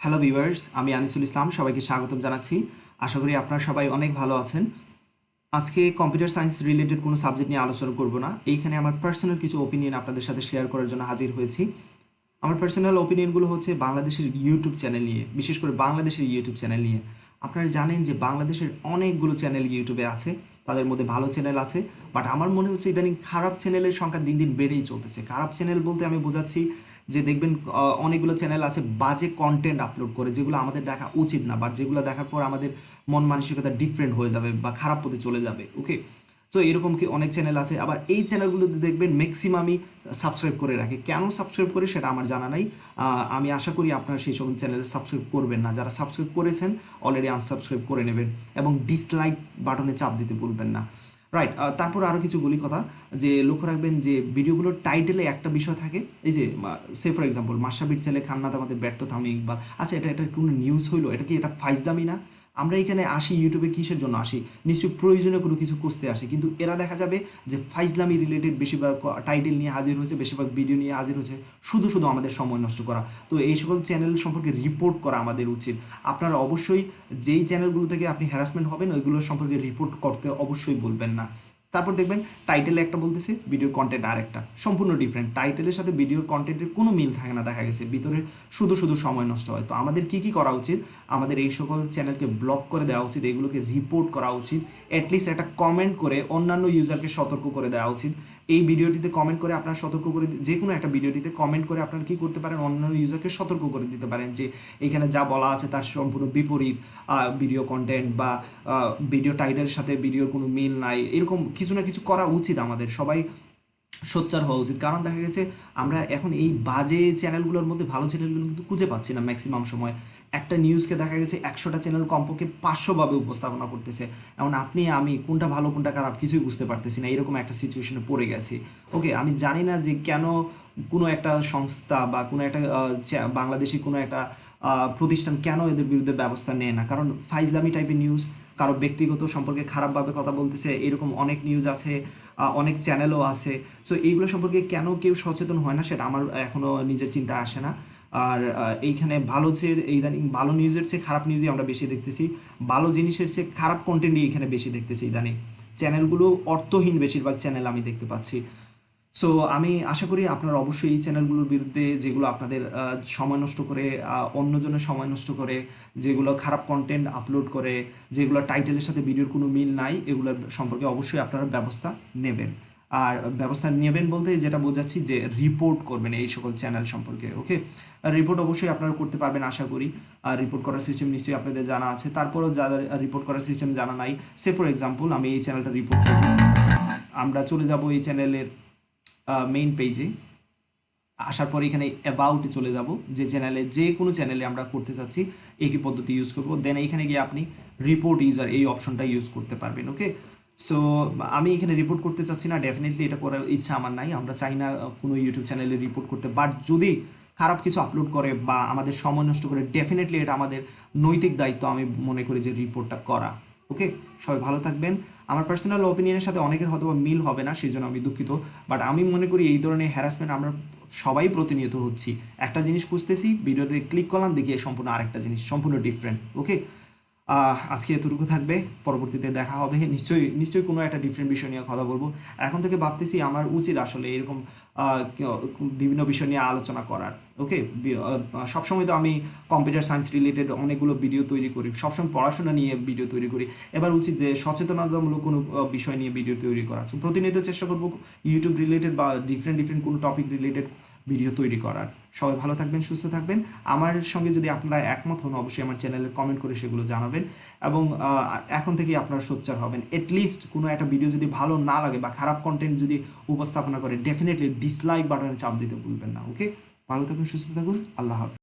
Hello viewers, আমি আনিসুল ইসলাম সবাইকে স্বাগতম জানাচ্ছি। আশা করি আপনারা সবাই অনেক ভালো আছেন। আজকে কম্পিউটার সায়েন্স রিলেটেড কোনো সাবজেক্ট নিয়ে আলোচনা করব না। এইখানে আমার পার্সোনাল কিছু ওপিনিয়ন আপনাদের সাথে শেয়ার করার জন্য হাজির হয়েছি। আমার পার্সোনাল ওপিনিয়নগুলো হচ্ছে বাংলাদেশের ইউটিউব চ্যানেল নিয়ে, বিশেষ করে বাংলাদেশের ইউটিউব চ্যানেল নিয়ে। আপনারা জানেন যে বাংলাদেশের অনেকগুলো চ্যানেল ইউটিউবে আছে, তাদের মধ্যে ভালো চ্যানেল আছে, বাট আমার মনে হচ্ছে ইদানিং খারাপ চ্যানেলের সংখ্যা দিন দিন বেড়েই চলতেছে। খারাপ চ্যানেল বলতে আমি বোঝাচ্ছি যে দেখবেন অনেকগুলো চ্যানেল আছে বাজে কন্টেন্ট আপলোড করে, যেগুলো আমাদের দেখা উচিত না, বাট যেগুলো দেখার পর আমাদের মন মানসিকতা ডিফারেন্ট হয়ে যাবে বা খারাপ পথে চলে যাবে। ওকে, তো এরকম কি অনেক চ্যানেল আছে। আবার এই চ্যানেলগুলোতে দেখবেন ম্যাক্সিমামই সাবস্ক্রাইব করে রাখে। কেন সাবস্ক্রাইব করে সেটা আমার জানা নাই। আমি আশা করি আপনারা সেই সকল চ্যানেলে সাবস্ক্রাইব করবেন না। যারা সাবস্ক্রাইব করেছেন অলরেডি আনসাবস্ক্রাইব করে নেবেন এবং ডিসলাইক বাটনে চাপ দিতে ভুলবেন না। রাইট, তারপর আরও কিছু বলি কথা, যে লক্ষ্য রাখবেন যে ভিডিওগুলোর টাইটেলে একটা বিষয় থাকে। এই যে সে ফর এক্সাম্পল মাশরাফির ছেলে খান্নাত আমাদের ব্যর্থ থামিক, বা আচ্ছা এটা কোনো নিউজ হইলো, এটা কি এটা ফাইজদামি না? আমরা এখানে আসি ইউটিউবে কিসের জন্য আসি? নিশ্চয়ই প্রয়োজনীয় কোনো কিছু খুঁজতে আসি, কিন্তু এরা দেখা যাবে যে ফাইজলামি রিলেটেড বেশিরভাগ টাইটেল নিয়ে হাজির হয়েছে, বেশিরভাগ ভিডিও নিয়ে হাজির হয়েছে, শুধু শুধু আমাদের সময় নষ্ট করা। তো এই সকল চ্যানেল সম্পর্কে রিপোর্ট করা আমাদের উচিত। আপনারা অবশ্যই যেই চ্যানেলগুলো থেকে আপনি হ্যারাসমেন্ট হবেন ওইগুলো সম্পর্কে রিপোর্ট করতে অবশ্যই বলবেন না। তারপর দেখবেন টাইটেলে একটা বলতেছে, ভিডিওর কন্টেন্ট আরেকটা, সম্পূর্ণ ডিফারেন্ট। টাইটেলের সাথে ভিডিওর কন্টেন্টের কোনো মিল থাকে না, দেখা গেছে ভিতরে শুধু শুধু সময় নষ্ট হয়। তো আমাদের কি কি করা উচিত? আমাদের এই সকল চ্যানেলকে ব্লক করে দেওয়া উচিত, এগুলোকে রিপোর্ট করা উচিত, অ্যাটলিস্ট একটা কমেন্ট করে অন্যান্য ইউজারকে সতর্ক করে দেওয়া উচিত। এই ভিডিওটিতে কমেন্ট করে আপনারা সতর্ক করে, যে কোনো একটা ভিডিওটিতে কমেন্ট করে আপনারা কী করতে পারেন, অন্যান্য ইউজারকে সতর্ক করে দিতে পারেন যে এখানে যা বলা আছে তার সম্পূর্ণ বিপরীত ভিডিও কন্টেন্ট, বা ভিডিও টাইটেলের সাথে ভিডিওর কোনো মিল নাই। এরকম কিছু না কিছু করা উচিত, আমাদের সবাই সোচ্চার হওয়া উচিত। কারণ দেখা গেছে আমরা এখন এই বাজে চ্যানেলগুলোর মধ্যে ভালো চ্যানেলগুলো কিন্তু খুঁজে পাচ্ছি না। ম্যাক্সিমাম সময় একটা নিউজকে দেখা গেছে 100টা চ্যানেল কমপক্ষে 500ভাবে উপস্থাপনা করতেছে। এমন আপনি আমি কোনটা ভালো কোনটা খারাপ কিছুই বুঝতে পারতেছি না, এরকম একটা সিচুয়েশনে পড়ে গেছি। ওকে, আমি জানি না যে কেন কোনো একটা সংস্থা বা কোনো একটা বাংলাদেশি কোনো একটা প্রতিষ্ঠান কেন এদের বিরুদ্ধে ব্যবস্থা নেয় না। কারণ ফাইজলামি টাইপের নিউজ, কারো ব্যক্তিগত সম্পর্কে খারাপভাবে কথা বলতেছে, এরকম অনেক নিউজ আছে, অনেক চ্যানেলও আছে। সো এইগুলো সম্পর্কে কেন কেউ সচেতন হয় না সেটা আমার এখনও নিজের চিন্তা আসে না। আর এইখানে ভালো চেয়ে ইদানিং ভালো নিউজের চেয়ে খারাপ নিউজই আমরা বেশি দেখতেছি, ভালো জিনিসের চেয়ে খারাপ কন্টেন্টই এখানে বেশি দেখতেছি ইদানিং। চ্যানেলগুলো অর্থহীন বেশিরভাগ চ্যানেল আমি দেখতে পাচ্ছি। সো আমি আশা করি আপনারা অবশ্যই এই চ্যানেলগুলোর বিরুদ্ধে, যেগুলো আপনাদের সময় নষ্ট করে, অন্যজনের সময় নষ্ট করে, যেগুলো খারাপ কন্টেন্ট আপলোড করে, যেগুলো টাইটেলের সাথে ভিডিওর কোনো মিল নাই, এগুলোর সম্পর্কে অবশ্যই আপনারা ব্যবস্থা নেবেন। আর ব্যবস্থা নেবেন বলতে যেটা বোঝাচ্ছি যে রিপোর্ট করবেন এই সকল চ্যানেল সম্পর্কে। ওকে, রিপোর্ট অবশ্যই আপনারা করতে পারবেন আশা করি। আর রিপোর্ট করার সিস্টেম নিশ্চয়ই আপনাদের জানা আছে। তারপরেও যাদের রিপোর্ট করার সিস্টেম জানা নাই, সে ফর এক্সাম্পল আমি এই চ্যানেলটা রিপোর্ট করব, আমরা চলে যাব এই চ্যানেলের মেইন পেজে। আসার পর এখানে অ্যাবাউটে চলে যাব, যে চ্যানেলে, যে কোনো চ্যানেলে আমরা করতে চাচ্ছি একই পদ্ধতি ইউজ করব। দেন এইখানে গিয়ে আপনি রিপোর্ট ইউজার এই অপশনটা ইউজ করতে পারবেন। ওকে, সো আমি এখানে রিপোর্ট করতে চাচ্ছি না, ডেফিনেটলি এটা করার ইচ্ছা আমার নাই। আমরা চাই না কোনো ইউটিউব চ্যানেলে রিপোর্ট করতে, বাট যদি খারাপ কিছু আপলোড করে বা আমাদের সময় নষ্ট করে, ডেফিনেটলি এটা আমাদের নৈতিক দায়িত্ব আমি মনে করি যে রিপোর্টটা করা। ওকে, সবাই ভালো থাকবেন। আমার পার্সোনাল ওপিনিয়নের সাথে অনেকের হয়তো মিল হবে না, সেই জন্য আমি দুঃখিত, বাট আমি মনে করি এই ধরনের হ্যারাসমেন্ট আমরা সবাই প্রতিনিয়ত হচ্ছি। একটা জিনিস খুঁজতেছি, ভিডিওতে ক্লিক করলাম, দেখি সম্পূর্ণ আরেকটা জিনিস, সম্পূর্ণ ডিফারেন্ট। ওকে, আজকে এতটুকু থাকবে, পরবর্তীতে দেখা হবে, নিশ্চয়ই নিশ্চয়ই কোনো একটা ডিফারেন্ট বিষয় নিয়ে কথা বলবো। এখন থেকে ভাবতেছি আমার উচিত আসলে এরকম বিভিন্ন বিষয় নিয়ে আলোচনা করার। ওকে, সবসময় তো আমি কম্পিউটার সায়েন্স রিলেটেড অনেকগুলো ভিডিও তৈরি করি, সবসময় পড়াশোনা নিয়ে ভিডিও তৈরি করি। এবার উচিত যে সচেতনতামূলক কোনো বিষয় নিয়ে ভিডিও তৈরি করা। প্রতিনিয়ত চেষ্টা করবো ইউটিউব রিলেটেড বা ডিফারেন্ট ডিফারেন্ট কোনো টপিক রিলেটেড ভিডিও তৈরি করার। সবাই ভালো থাকবেন, সুস্থ থাকবেন। আমার সঙ্গে যদি আপনারা একমত হন অবশ্যই আমার চ্যানেলে কমেন্ট করে সেগুলো জানাবেন, এবং এখন থেকেই আপনারা সোচ্চার হবেন। এটলিস্ট কোনো একটা ভিডিও যদি ভালো না লাগে বা খারাপ কন্টেন্ট যদি উপস্থাপনা করে, ডেফিনেটলি ডিসলাইক বাটনে চাপ দিতে ভুলবেন না। ওকে, ভালো থাকুন, সুস্থ থাকুন, আল্লাহ হাফেজ।